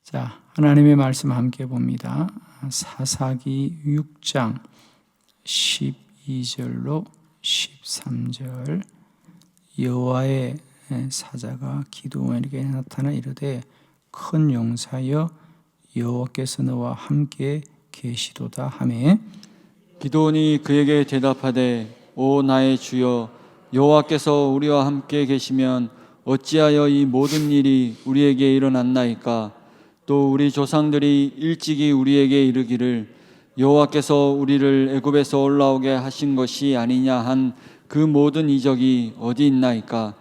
자, 하나님의 말씀 함께 봅니다. 사사기 6장 12절로 13절. 여호와의 사자가 기드온에게 나타나 이르되 큰 용사여 여호와께서 너와 함께 계시도다 하매 기드온이 그에게 대답하되 오 나의 주여 여호와께서 우리와 함께 계시면 어찌하여 이 모든 일이 우리에게 일어났나이까. 또 우리 조상들이 일찍이 우리에게 이르기를 여호와께서 우리를 애굽에서 올라오게 하신 것이 아니냐 한 그 모든 이적이 어디 있나이까.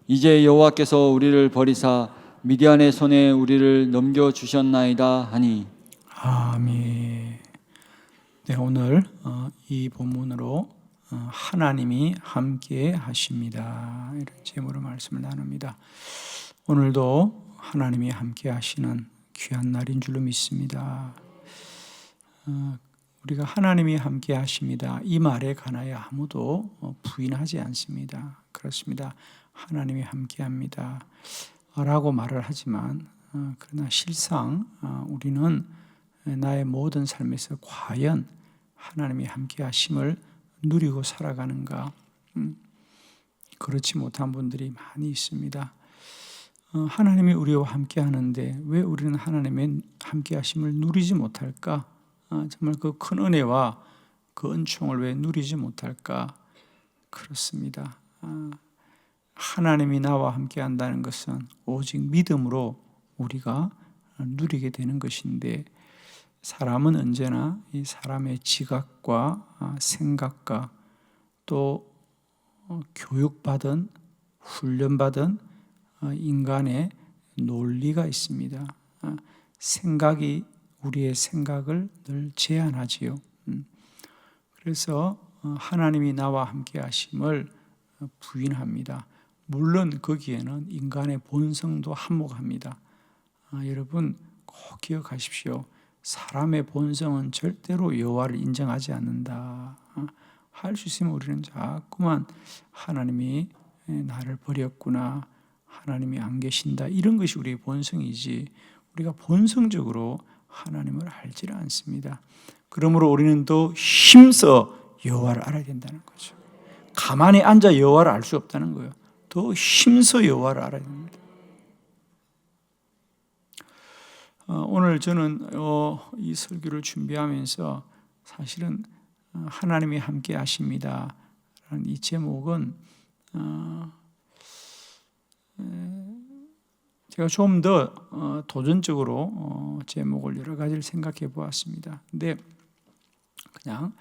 이제 여호와께서 우리를 버리사 미디안의 손에 우리를 넘겨주셨나이다 하니. 아멘. 네, 오늘 이 본문으로 하나님이 함께 하십니다, 이런 제목으로 말씀을 나눕니다. 오늘도 하나님이 함께 하시는 귀한 날인 줄로 믿습니다. 우리가 하나님이 함께 하십니다, 이 말에 관하여 아무도 부인하지 않습니다. 그렇습니다. 하나님이 함께 합니다 라고 말을 하지만 그러나 실상 우리는 나의 모든 삶에서 과연 하나님이 함께 하심을 누리고 살아가는가? 그렇지 못한 분들이 많이 있습니다. 하나님이 우리와 함께 하는데 왜 우리는 하나님의 함께 하심을 누리지 못할까? 정말 그 큰 은혜와 그 은총을 왜 누리지 못할까? 그렇습니다. 하나님이 나와 함께 한다는 것은 오직 믿음으로 우리가 누리게 되는 것인데, 사람은 언제나 이 사람의 지각과 생각과 또 교육받은 훈련받은 인간의 논리가 있습니다. 생각이 우리의 생각을 늘 제한하지요. 그래서 하나님이 나와 함께 하심을 부인합니다. 물론 거기에는 인간의 본성도 한몫합니다. 여러분 꼭 기억하십시오. 사람의 본성은 절대로 여호와를 인정하지 않는다. 할 수 있으면 우리는 자꾸만 하나님이 나를 버렸구나, 하나님이 안 계신다, 이런 것이 우리의 본성이지 우리가 본성적으로 하나님을 알지를 않습니다. 그러므로 우리는 더 힘써 여호와를 알아야 된다는 거죠. 가만히 앉아 여호와를 알 수 없다는 거예요. 더 힘써 여호와를 알아야 됩니다. 오늘 저는 이 설교를 준비하면서 사실은 하나님이 함께 하십니다 라는 이 제목은 제가 좀 더 도전적으로 제목을 여러 가지를 생각해 보았습니다. 근데 그냥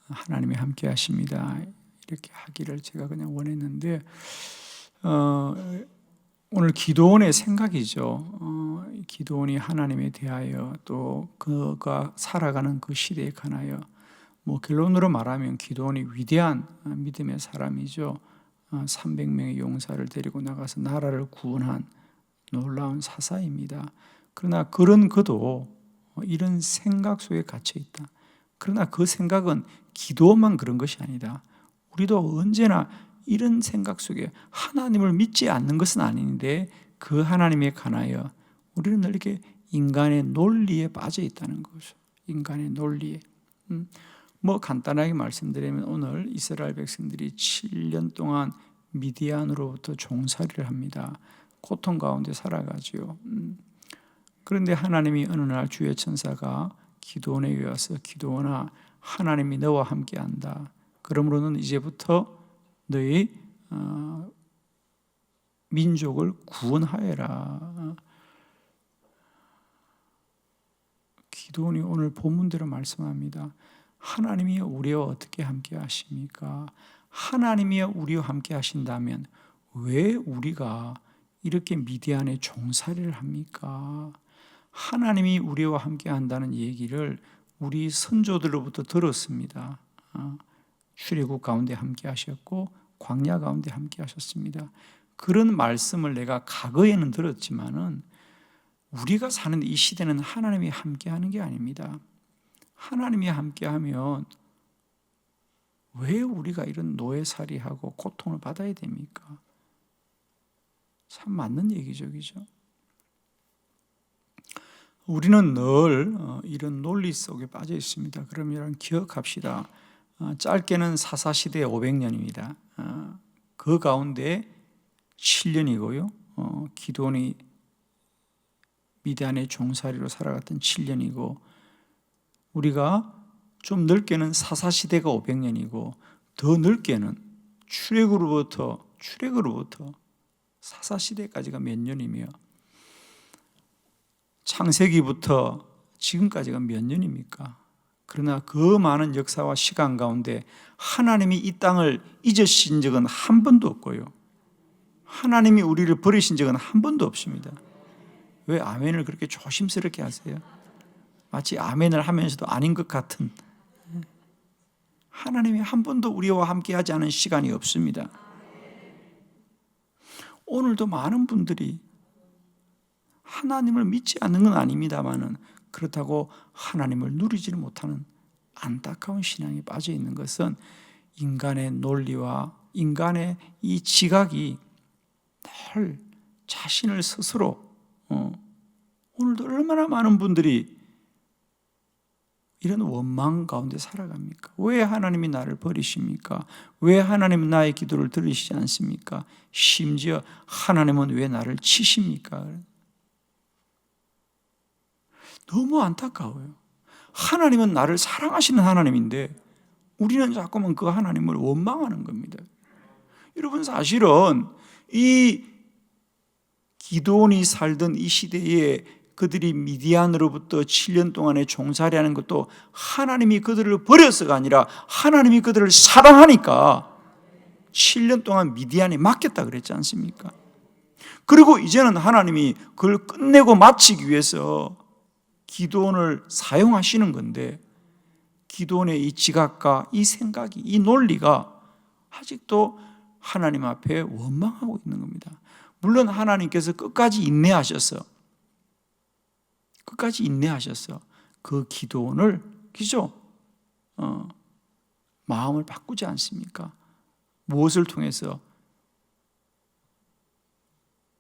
하나님이 함께 하십니다 이렇게 하기를 제가 그냥 원했는데, 오늘 기드온의 생각이죠. 기드온이 하나님에 대하여 또 그가 살아가는 그 시대에 관하여, 결론으로 말하면 기드온이 위대한 믿음의 사람이죠. 300명의 용사를 데리고 나가서 나라를 구원한 놀라운 사사입니다. 그러나 그런 그도 이런 생각 속에 갇혀 있다. 그러나 그 생각은 기드온만 그런 것이 아니다. 우리도 언제나 이런 생각 속에 하나님을 믿지 않는 것은 아닌데 그 하나님에 관하여 우리는 늘 이렇게 인간의 논리에 빠져 있다는 거죠. 인간의 논리에. 간단하게 말씀드리면 오늘 이스라엘 백성들이 7년 동안 미디안으로부터 종살이를 합니다. 고통 가운데 살아가지요. 그런데 하나님이 어느 날 주의 천사가 기드온에게 와서 기드온아, 하나님이 너와 함께한다. 그러므로는 이제부터 너희 민족을 구원하여라. 기드온이 오늘 본문대로 말씀합니다. 하나님이 우리와 어떻게 함께 하십니까? 하나님이 우리와 함께 하신다면 왜 우리가 이렇게 미디안의 종살이를 합니까? 하나님이 우리와 함께 한다는 얘기를 우리 선조들로부터 들었습니다. 출애굽 가운데 함께 하셨고 광야 가운데 함께 하셨습니다. 그런 말씀을 내가 과거에는 들었지만은 우리가 사는 이 시대는 하나님이 함께 하는 게 아닙니다. 하나님이 함께 하면 왜 우리가 이런 노예살이하고 고통을 받아야 됩니까? 참 맞는 얘기죠, 그죠? 우리는 늘 이런 논리 속에 빠져 있습니다. 그러면 기억합시다. 짧게는 사사시대 500년입니다. 그 가운데 7년이고요. 기드온이 미디안의 종살이로 살아갔던 7년이고, 우리가 좀 넓게는 사사시대가 500년이고, 더 넓게는 출애굽으로부터 사사시대까지가 몇 년이며, 창세기부터 지금까지가 몇 년입니까? 그러나 그 많은 역사와 시간 가운데 하나님이 이 땅을 잊으신 적은 한 번도 없고요, 하나님이 우리를 버리신 적은 한 번도 없습니다. 왜 아멘을 그렇게 조심스럽게 하세요? 마치 아멘을 하면서도 아닌 것 같은. 하나님이 한 번도 우리와 함께하지 않은 시간이 없습니다. 오늘도 많은 분들이 하나님을 믿지 않는 건 아닙니다만은, 그렇다고 하나님을 누리지를 못하는 안타까운 신앙에 빠져 있는 것은 인간의 논리와 인간의 이 지각이 늘 자신을 스스로, 오늘도 얼마나 많은 분들이 이런 원망 가운데 살아갑니까? 왜 하나님이 나를 버리십니까? 왜 하나님은 나의 기도를 들으시지 않습니까? 심지어 하나님은 왜 나를 치십니까? 너무 안타까워요. 하나님은 나를 사랑하시는 하나님인데 우리는 자꾸만 그 하나님을 원망하는 겁니다. 여러분, 사실은 이 기드온이 살던 이 시대에 그들이 미디안으로부터 7년 동안의 종살이하는 것도 하나님이 그들을 버려서가 아니라 하나님이 그들을 사랑하니까 7년 동안 미디안에 맡겼다 그랬지 않습니까? 그리고 이제는 하나님이 그걸 끝내고 마치기 위해서 기드온을 사용하시는 건데, 기드온의 이 지각과 이 생각이, 이 논리가 아직도 하나님 앞에 원망하고 있는 겁니다. 물론 하나님께서 끝까지 인내하셔서 그 기드온을, 그죠? 마음을 바꾸지 않습니까? 무엇을 통해서?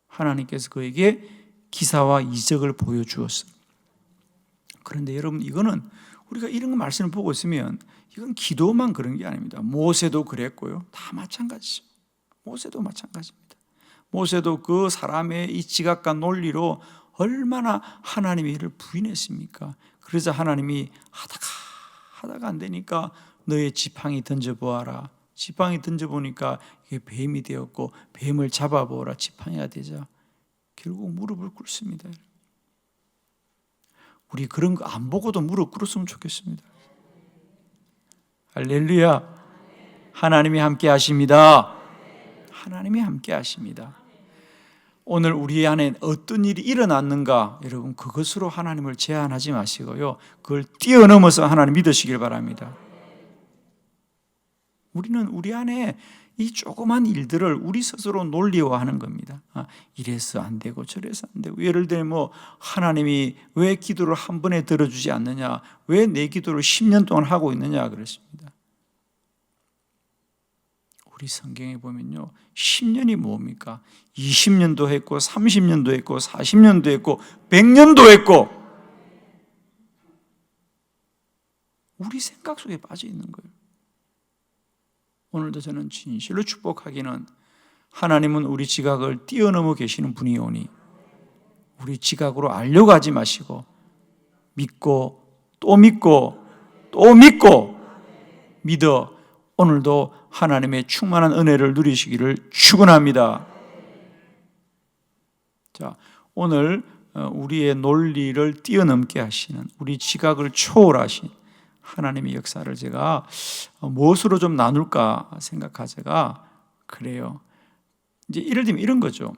하나님께서 그에게 기사와 이적을 보여주었어요. 그런데 여러분, 이거는 우리가 이런 말씀을 보고 있으면 이건 기도만 그런 게 아닙니다. 모세도 그랬고요. 다 마찬가지죠. 모세도 마찬가지입니다. 모세도 그 사람의 이 지각과 논리로 얼마나 하나님의 일을 부인했습니까? 그래서 하나님이 하다가 안 되니까 너의 지팡이 던져보아라. 지팡이 던져보니까 이게 뱀이 되었고, 뱀을 잡아보아라. 지팡이가 되자 결국 무릎을 꿇습니다. 우리 그런 거 안 보고도 무릎 꿇었으면 좋겠습니다. 할렐루야. 하나님이 함께 하십니다. 하나님이 함께 하십니다. 오늘 우리 안에 어떤 일이 일어났는가, 여러분 그것으로 하나님을 제한하지 마시고요, 그걸 뛰어넘어서 하나님 믿으시길 바랍니다. 우리는 우리 안에 이 조그만 일들을 우리 스스로 논리화하는 겁니다. 이래서 안 되고 저래서 안 되고, 예를 들면 하나님이 왜 기도를 한 번에 들어주지 않느냐, 왜 내 기도를 10년 동안 하고 있느냐 그렇습니다. 우리 성경에 보면요, 10년이 뭡니까? 20년도 했고 30년도 했고 40년도 했고 100년도 했고, 우리 생각 속에 빠져 있는 거예요. 오늘도 저는 진실로 축복하기는, 하나님은 우리 지각을 뛰어넘어 계시는 분이오니 우리 지각으로 알려고 하지 마시고 믿고 또 믿고 또 믿고 믿어 오늘도 하나님의 충만한 은혜를 누리시기를 축원합니다. 자, 오늘 우리의 논리를 뛰어넘게 하시는, 우리 지각을 초월하신 하나님의 역사를 제가 무엇으로 좀 나눌까 생각하다가 그래요. 이제 예를 들면 이런 거죠.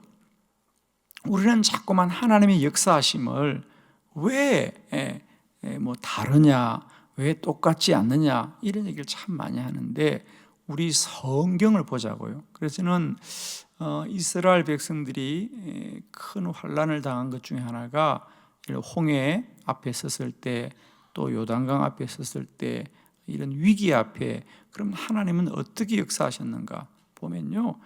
우리는 자꾸만 하나님의 역사하심을 왜 다르냐, 왜 똑같지 않느냐, 이런 얘기를 참 많이 하는데, 우리 성경을 보자고요. 그래서 저는 이스라엘 백성들이 큰 환난을 당한 것 중에 하나가 홍해 앞에 섰을 때, 또 요단강 앞에 섰을 때, 이런 위기 앞에 그럼 하나님은 어떻게 역사하셨는가 보면요,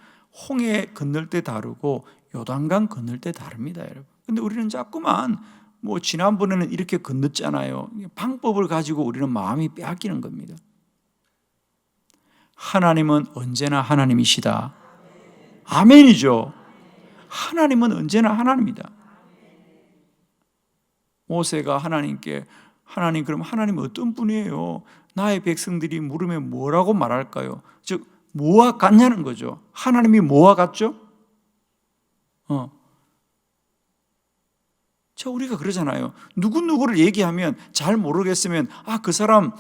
홍해 건널 때 다르고 요단강 건널 때 다릅니다, 여러분. 근데 우리는 자꾸만 뭐 지난번에는 이렇게 건넜잖아요. 방법을 가지고 우리는 마음이 빼앗기는 겁니다. 하나님은 언제나 하나님이시다. 아멘이죠. 하나님은 언제나 하나님이다. 모세가 하나님께 하나님, 그럼 하나님은 어떤 분이에요? 나의 백성들이 물으면 뭐라고 말할까요? 즉 뭐와 같냐는 거죠. 하나님이 뭐와 같죠? 우리가 그러잖아요. 누구누구를 얘기하면 잘 모르겠으면 그 사람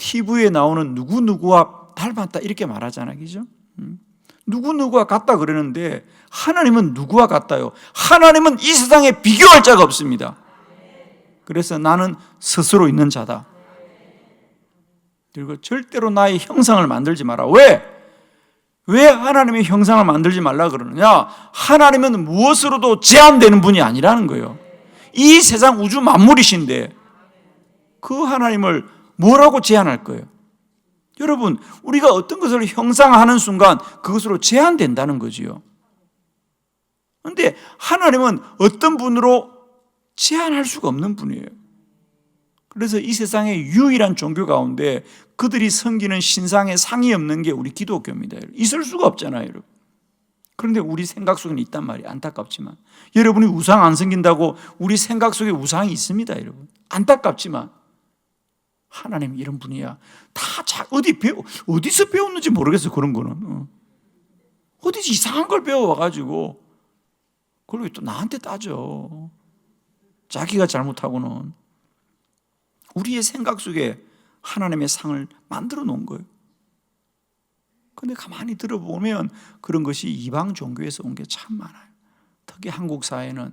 TV에 나오는 누구누구와 닮았다 이렇게 말하잖아요. 그죠? 누구누구와 같다 그러는데 하나님은 누구와 같다요? 하나님은 이 세상에 비교할 자가 없습니다. 그래서 나는 스스로 있는 자다. 그리고 절대로 나의 형상을 만들지 마라. 왜 하나님의 형상을 만들지 말라 그러느냐? 하나님은 무엇으로도 제한되는 분이 아니라는 거예요. 이 세상 우주 만물이신데 그 하나님을 뭐라고 제한할 거예요? 여러분, 우리가 어떤 것을 형상화하는 순간 그것으로 제한된다는 거지요. 그런데 하나님은 어떤 분으로 제한할 수가 없는 분이에요. 그래서 이 세상의 유일한 종교 가운데 그들이 섬기는 신상에 상이 없는 게 우리 기독교입니다. 있을 수가 없잖아요, 여러분. 그런데 우리 생각 속에는 있단 말이에요. 안타깝지만 여러분이 우상 안 섬긴다고 우리 생각 속에 우상이 있습니다, 여러분. 안타깝지만 하나님 이런 분이야. 어디서 배웠는지 모르겠어. 그런 거는 어디서 이상한 걸 배워와가지고 그걸 또 나한테 따져. 자기가 잘못하고는. 우리의 생각 속에 하나님의 상을 만들어 놓은 거예요. 그런데 가만히 들어보면 그런 것이 이방 종교에서 온 게 참 많아요. 특히 한국 사회는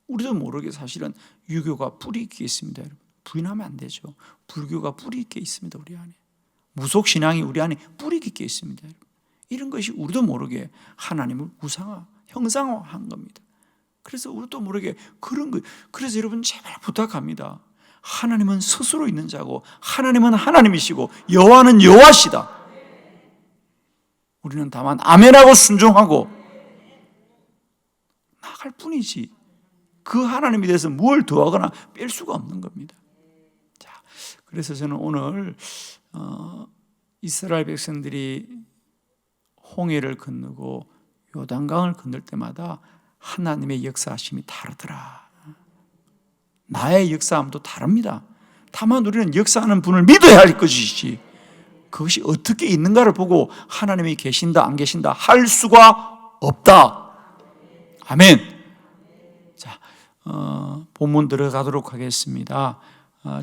우리도 모르게 사실은 유교가 뿌리 있게 있습니다. 여러분. 부인하면 안 되죠. 불교가 뿌리 있게 있습니다. 우리 안에. 무속신앙이 우리 안에 뿌리 깊게 있습니다. 여러분. 이런 것이 우리도 모르게 하나님을 우상화, 형상화한 겁니다. 그래서 우리도 모르게 그런 거. 그래서 여러분 제발 부탁합니다. 하나님은 스스로 있는 자고 하나님은 하나님이시고 여호와는 여호와시다. 우리는 다만 아멘하고 순종하고 나갈 뿐이지 그 하나님에 대해서 뭘 더하거나 뺄 수가 없는 겁니다. 자, 그래서 저는 오늘 이스라엘 백성들이 홍해를 건너고 요단강을 건널 때마다 하나님의 역사하심이 다르더라. 나의 역사함도 다릅니다. 다만 우리는 역사하는 분을 믿어야 할 것이지 그것이 어떻게 있는가를 보고 하나님이 계신다 안 계신다 할 수가 없다. 아멘. 자, 본문 들어가도록 하겠습니다.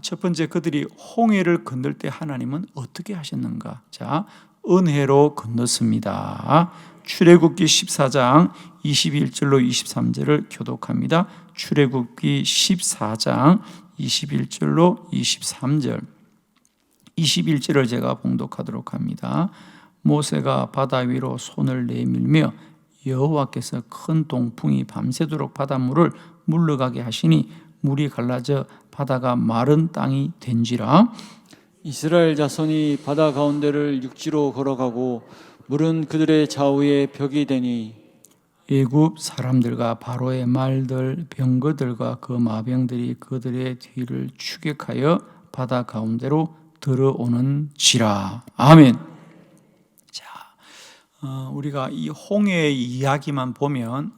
첫 번째, 그들이 홍해를 건널 때 하나님은 어떻게 하셨는가? 자, 은혜로 건넜습니다. 출애굽기 14장 21절로 23절을 교독합니다. 출애굽기 14장 21절로 23절. 21절을 제가 봉독하도록 합니다. 모세가 바다 위로 손을 내밀며 여호와께서 큰 동풍이 밤새도록 바닷물을 물러가게 하시니 물이 갈라져 바다가 마른 땅이 된지라. 이스라엘 자손이 바다 가운데를 육지로 걸어가고 물은 그들의 좌우에 벽이 되니 애굽 사람들과 바로의 말들 병거들과 그 마병들이 그들의 뒤를 추격하여 바다 가운데로 들어오는지라. 아멘. 자, 우리가 이 홍해의 이야기만 보면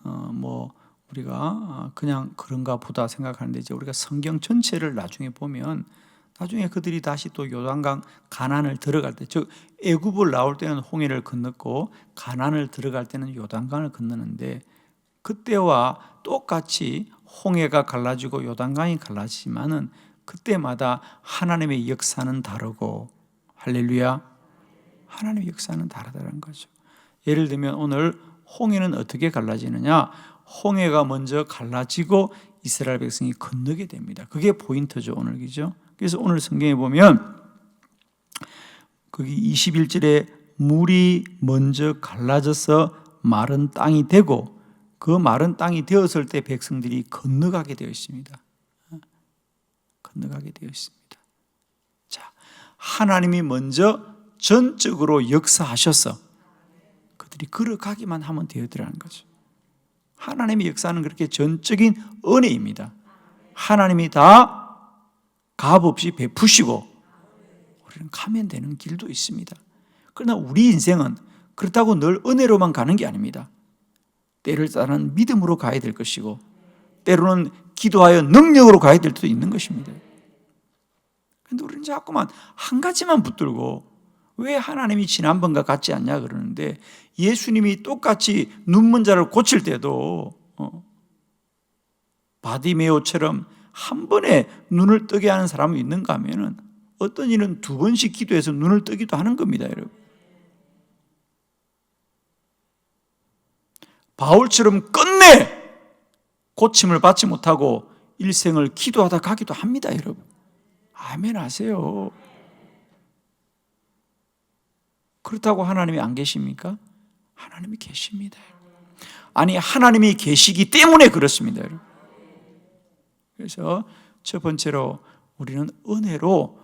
우리가 그냥 그런가 보다 생각하는데 이제 우리가 성경 전체를 나중에 보면 나중에 그들이 다시 또 요단강 가나안을 들어갈 때, 즉 애굽을 나올 때는 홍해를 건넜고 가나안을 들어갈 때는 요단강을 건너는데 그때와 똑같이 홍해가 갈라지고 요단강이 갈라지지만은 그때마다 하나님의 역사는 다르고, 할렐루야, 하나님의 역사는 다르다는 거죠. 예를 들면 오늘 홍해는 어떻게 갈라지느냐? 홍해가 먼저 갈라지고 이스라엘 백성이 건너게 됩니다. 그게 포인트죠, 오늘. 그죠? 그래서 오늘 성경에 보면 거기 21절에 물이 먼저 갈라져서 마른 땅이 되고 그 마른 땅이 되었을 때 백성들이 건너가게 되어 있습니다. 건너가게 되어 있습니다. 자, 하나님이 먼저 전적으로 역사하셔서 그들이 걸어가기만 하면 되더라는 거죠. 하나님의 역사는 그렇게 전적인 은혜입니다. 하나님이 다 값없이 베푸시고 우리는 가면 되는 길도 있습니다. 그러나 우리 인생은 그렇다고 늘 은혜로만 가는 게 아닙니다. 때를 따른 믿음으로 가야 될 것이고 때로는 기도하여 능력으로 가야 될 수도 있는 것입니다. 그런데 우리는 자꾸만 한 가지만 붙들고 왜 하나님이 지난번과 같지 않냐 그러는데, 예수님이 똑같이 눈먼 자를 고칠 때도 바디메오처럼 한 번에 눈을 뜨게 하는 사람이 있는가 하면은 어떤 이는 두 번씩 기도해서 눈을 뜨기도 하는 겁니다, 여러분. 바울처럼 끝내 고침을 받지 못하고 일생을 기도하다 가기도 합니다, 여러분. 아멘 하세요. 그렇다고 하나님이 안 계십니까? 하나님이 계십니다. 아니, 하나님이 계시기 때문에 그렇습니다, 여러분. 그래서 첫 번째로 우리는 은혜로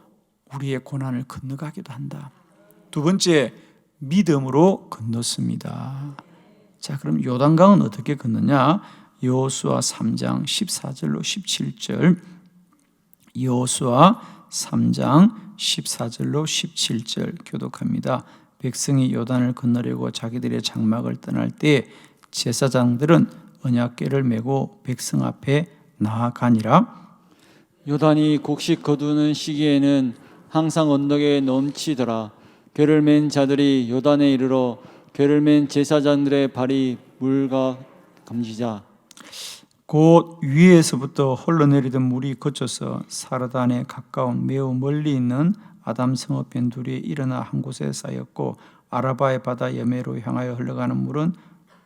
우리의 고난을 건너가기도 한다. 두 번째, 믿음으로 건넜습니다. 자, 그럼 요단강은 어떻게 건너냐? 여호수아 3장 14절로 17절. 여호수아 3장 14절로 17절 교독합니다. 백성이 요단을 건너려고 자기들의 장막을 떠날 때 제사장들은 언약궤를 메고 백성 앞에 나아가니라. 요단이 곡식 거두는 시기에는 항상 언덕에 넘치더라. 궤를 맨 자들이 요단에 이르러 궤를 맨 제사장들의 발이 물과 감지자 곧 위에서부터 흘러내리던 물이 그쳐서 사르단에 가까운 매우 멀리 있는 아담 성읍 변두리에 일어나 한 곳에 쌓였고, 아라바의 바다 여매로 향하여 흘러가는 물은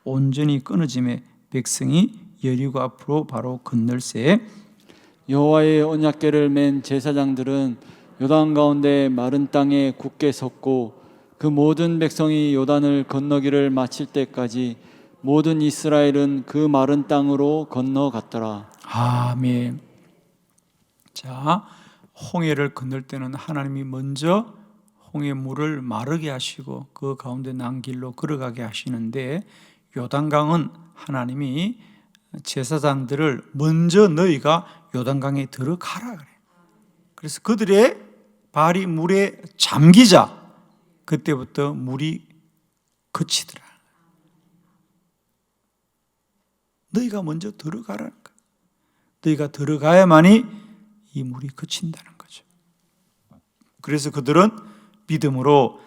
온전히 끊어짐에 백성이 여리고 앞으로 바로 건널새. 여호와의 언약궤를 맨 제사장들은 요단 가운데 마른 땅에 굳게 섰고, 그 모든 백성이 요단을 건너기를 마칠 때까지 모든 이스라엘은 그 마른 땅으로 건너갔더라. 아멘. 자, 홍해를 건널 때는 하나님이 먼저 홍해 물을 마르게 하시고 그 가운데 난 길로 걸어가게 하시는데, 요단강은 하나님이 제사장들을 먼저 너희가 요단강에 들어가라 그래. 그래서 그들의 발이 물에 잠기자 그때부터 물이 그치더라. 너희가 먼저 들어가라는 거야. 너희가 들어가야만이 이 물이 그친다는 거죠. 그래서 그들은 믿음으로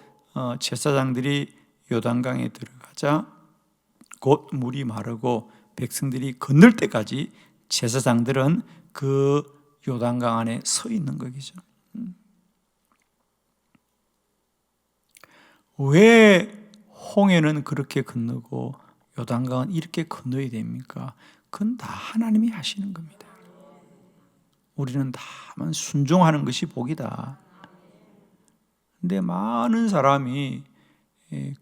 제사장들이 요단강에 들어가자 곧 물이 마르고 백성들이 건널 때까지 제사장들은 그 요단강 안에 서 있는 거죠. 왜 홍해는 그렇게 건너고 요단강은 이렇게 건너야 됩니까? 그건 다 하나님이 하시는 겁니다. 우리는 다만 순종하는 것이 복이다. 근데 많은 사람이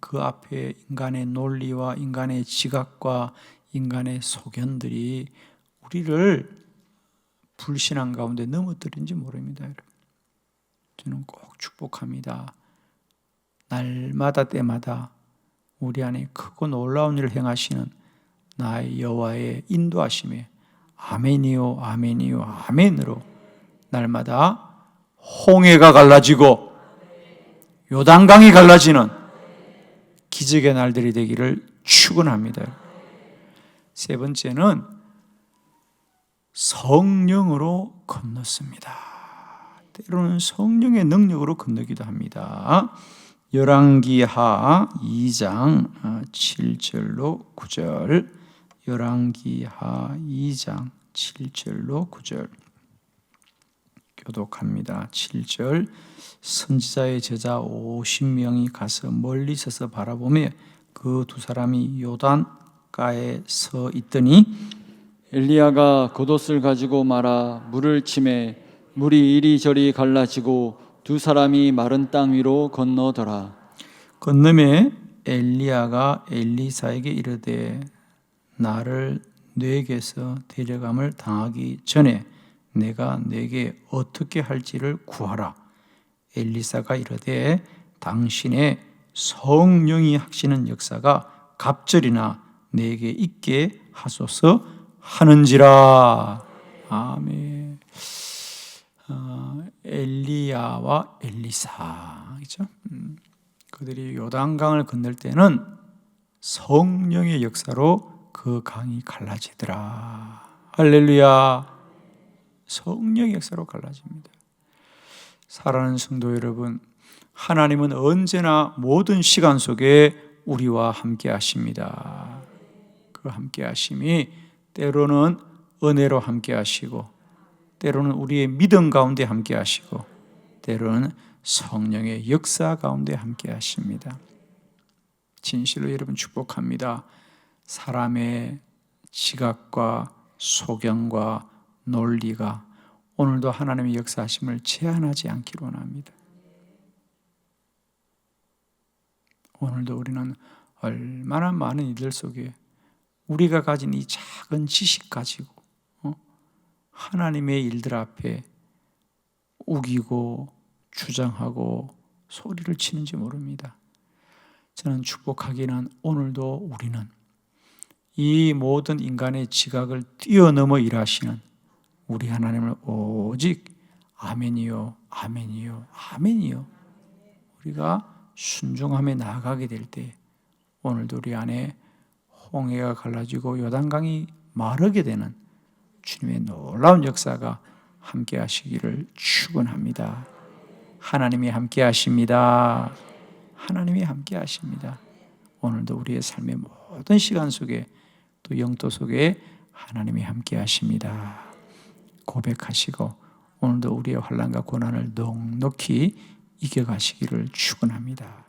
그 앞에 인간의 논리와 인간의 지각과 인간의 소견들이 우리를 불신앙 가운데 넘어뜨린지 모릅니다, 여러분. 저는 꼭 축복합니다. 날마다 때마다 우리 안에 크고 놀라운 일을 행하시는 나의 여호와의 인도하심에 아멘이요 아멘이요 아멘으로 날마다 홍해가 갈라지고 요단강이 갈라지는 기적의 날들이 되기를 축원합니다. 세 번째는 성령으로 건넜습니다. 때로는 성령의 능력으로 건너기도 합니다. 열왕기하 2장 7절로 9절. 열왕기하 2장 7절로 9절 교독합니다. 7절. 선지자의 제자 50명이 가서 멀리 서서 바라보며 그 두 사람이 요단가에 서 있더니 엘리야가 겉옷을 가지고 말아 물을 치매 물이 이리저리 갈라지고 두 사람이 마른 땅 위로 건너더라. 건너매 엘리야가 엘리사에게 이르되 나를 네게서 데려감을 당하기 전에 내가 네게 어떻게 할지를 구하라. 엘리사가 이르되 당신의 성령이 하시는 역사가 갑절이나 네게 있게 하소서 하는지라. 아멘. 엘리야와 엘리사, 그렇죠? 그들이 요단강을 건널 때는 성령의 역사로 그 강이 갈라지더라. 할렐루야. 성령의 역사로 갈라집니다. 사랑하는 성도 여러분, 하나님은 언제나 모든 시간 속에 우리와 함께 하십니다. 그 함께 하심이 때로는 은혜로 함께 하시고, 때로는 우리의 믿음 가운데 함께 하시고, 때로는 성령의 역사 가운데 함께 하십니다. 진실로 여러분 축복합니다. 사람의 지각과 소견과 논리가 오늘도 하나님의 역사하심을 제한하지 않기를 원합니다. 오늘도 우리는 얼마나 많은 이들 속에 우리가 가진 이 작은 지식 가지고 하나님의 일들 앞에 우기고 주장하고 소리를 치는지 모릅니다. 저는 축복하기는 오늘도 우리는 이 모든 인간의 지각을 뛰어넘어 일하시는 우리 하나님을 오직 아멘이요, 아멘이요, 아멘이요, 우리가 순종하며 나아가게 될 때 오늘도 우리 안에 홍해가 갈라지고 요단강이 마르게 되는 주님의 놀라운 역사가 함께 하시기를 축원합니다. 하나님이 함께 하십니다. 하나님이 함께 하십니다. 오늘도 우리의 삶의 모든 시간 속에 또 영도 속에 하나님이 함께 하십니다. 고백하시고 오늘도 우리의 환난과 고난을 넉넉히 이겨가시기를 축원합니다.